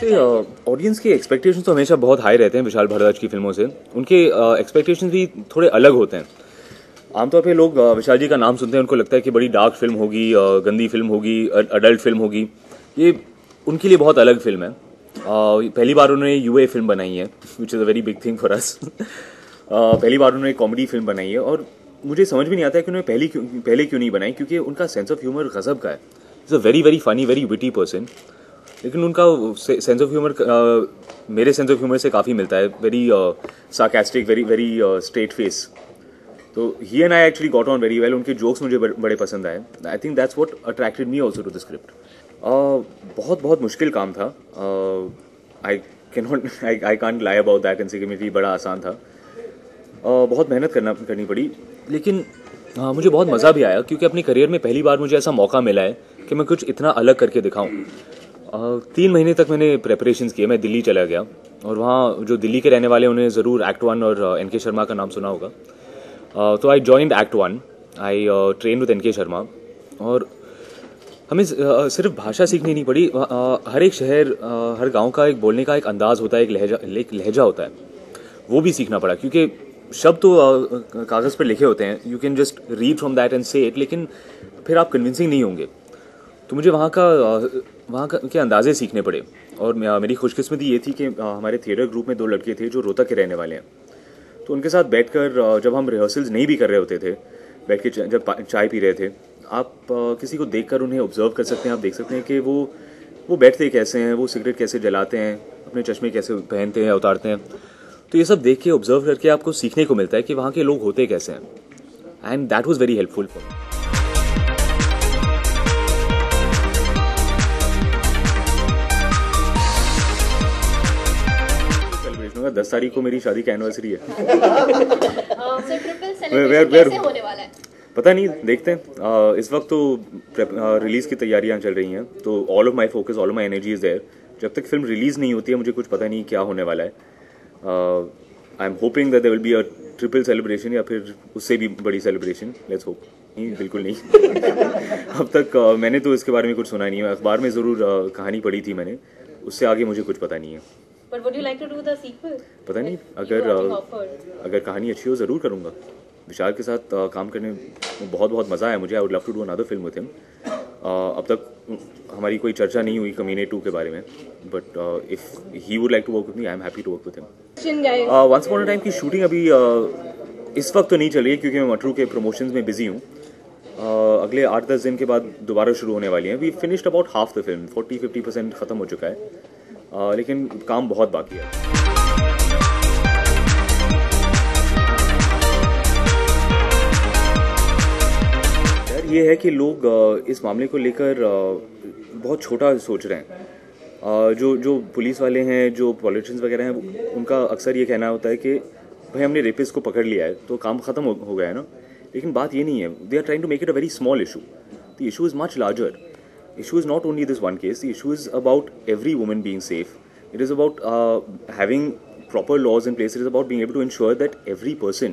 देखिए ऑडियंस के एक्सपेक्टेशंस तो हमेशा बहुत हाई रहते हैं विशाल भारद्वाज की फिल्मों से। उनके एक्सपेक्टेशंस भी थोड़े अलग होते हैं। आमतौर पे लोग विशाल जी का नाम सुनते हैं, उनको लगता है कि बड़ी डार्क फिल्म होगी, गंदी फिल्म होगी, अडल्ट फिल्म होगी। ये उनके लिए बहुत अलग फिल्म है। पहली बार उन्होंने यूए फिल्म बनाई है, which is a very big thing for us. पहली बार उन्होंने कॉमेडी फिल्म बनाई है और मुझे समझ भी नहीं आता है कि उन्होंने पहले क्यों नहीं बनाई, क्योंकि उनका सेंस ऑफ ह्यूमर गजब का है। Is a very very funny, very witty person. लेकिन उनका सेंस ऑफ ह्यूमर मेरे सेंस ऑफ ह्यूमर से काफ़ी मिलता है। Very sarcastic, very very straight face. तो he and I actually got on very well. उनके जोक्स मुझे बड़े पसंद आए। I think that's what attracted me also to the script. बहुत बहुत मुश्किल काम था। I can't lie about that and say कि मेरे लिए बड़ा आसान था। बहुत मेहनत करनी पड़ी, लेकिन मुझे बहुत मज़ा भी आया, क्योंकि अपनी करियर में पहली बार मुझे ऐसा मौका मिला है कि मैं कुछ इतना अलग करके दिखाऊं। 3 महीने तक मैंने प्रेपरेशंस किए। मैं दिल्ली चला गया और वहाँ जो दिल्ली के रहने वाले उन्हें ज़रूर एक्ट 1 और एनके शर्मा का नाम सुना होगा। तो I joined act 1। I train with NK Sharma और हमें सिर्फ भाषा सीखनी नहीं पड़ी। हर एक शहर, हर गांव का एक बोलने का एक अंदाज़ होता है, एक लहजा होता है, वो भी सीखना पड़ा। क्योंकि शब्द तो कागज़ पर लिखे होते हैं, you can just read from that and से इट, लेकिन फिर आप कन्विंसिंग नहीं होंगे। तो मुझे वहाँ के अंदाजे सीखने पड़े। और मेरी खुशकिस्मती ये थी कि हमारे थिएटर ग्रुप में 2 लड़के थे जो रोहतक के रहने वाले हैं। तो उनके साथ बैठकर जब हम रिहर्सल्स नहीं भी कर रहे होते थे, बैठ के जब चाय पी रहे थे, आप किसी को देखकर उन्हें ऑब्जर्व कर सकते हैं। आप देख सकते हैं कि वो बैठते कैसे हैं, वो सिगरेट कैसे जलाते हैं, अपने चश्मे कैसे पहनते हैं, उतारते हैं। तो ये सब देख के, ऑब्जर्व करके आपको सीखने को मिलता है कि वहाँ के लोग होते कैसे हैं। And that was very helpful for me. Celebration होगा 10 तारीख को, मेरी शादी की एनिवर्सरी है। पता नहीं, देखते हैं। इस वक्त तो रिलीज की तैयारियां चल रही हैं, तो all of my focus, all of my energy is there. जब तक फिल्म रिलीज नहीं होती है मुझे कुछ पता नहीं क्या होने वाला है। I am hoping that there will be a triple celebration या फिर उससे भी बड़ी सेलिब्रेशन। Let's hope. नहीं, बिल्कुल नहीं। अब तक मैंने तो इसके बारे में कुछ सुना नहीं है। अखबार में ज़रूर कहानी पढ़ी थी मैंने, उससे आगे मुझे कुछ पता नहीं है। But would you like to do the sequel? पता नहीं, अगर कहानी अच्छी हो ज़रूर करूँगा। विशाल के साथ काम करने में बहुत बहुत मज़ा आया मुझे। I would love to do another film with him. अब तक हमारी कोई चर्चा नहीं हुई कमीने 2 के बारे में, but if he would like to work with me, I am happy to work with him. Once upon a time की शूटिंग अभी इस वक्त तो नहीं चल रही है, क्योंकि मैं मटरू के प्रमोशंस में बिजी हूँ। अगले 8-10 दिन के बाद दोबारा शुरू होने वाली हैं। We finished about half the film, 40-50% ख़त्म हो चुका है, लेकिन काम बहुत बाकी है। ये है कि लोग इस मामले को लेकर बहुत छोटा सोच रहे हैं। जो पुलिस वाले हैं, जो पॉलिटिशियंस वगैरह हैं, उनका अक्सर ये कहना होता है कि भाई हमने रेपिस्ट को पकड़ लिया है तो काम ख़त्म हो गया है ना। लेकिन बात ये नहीं है। They are trying to make it a very small issue. The issue is much larger. Issue is not only this one case. The issue is about every woman being safe. It is about having proper laws in place. It is about being able to ensure that every person,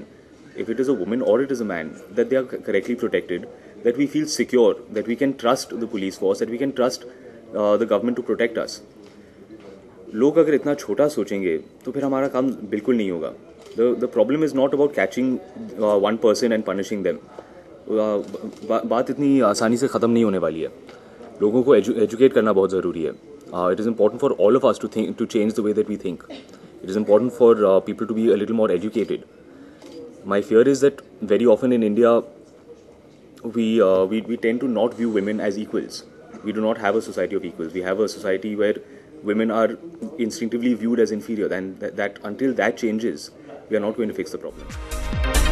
if it is a woman or it is a man, that they are correctly protected, that we feel secure, that we can trust the police force, that we can trust the government to protect us. लोग अगर इतना छोटा सोचेंगे तो फिर हमारा काम बिल्कुल नहीं होगा. The problem is not about catching one person and punishing them. बात इतनी आसानी से ख़त्म नहीं होने वाली है. लोगों को एजुकेट करना बहुत ज़रूरी है. It is important for all of us to change the way that we think. It is important for people to be a little more educated. My fear is that very often in India, we tend to not view women as equals. We do not have a society of equals. We have a society where women are instinctively viewed as inferior, and that until that changes, we are not going to fix the problem.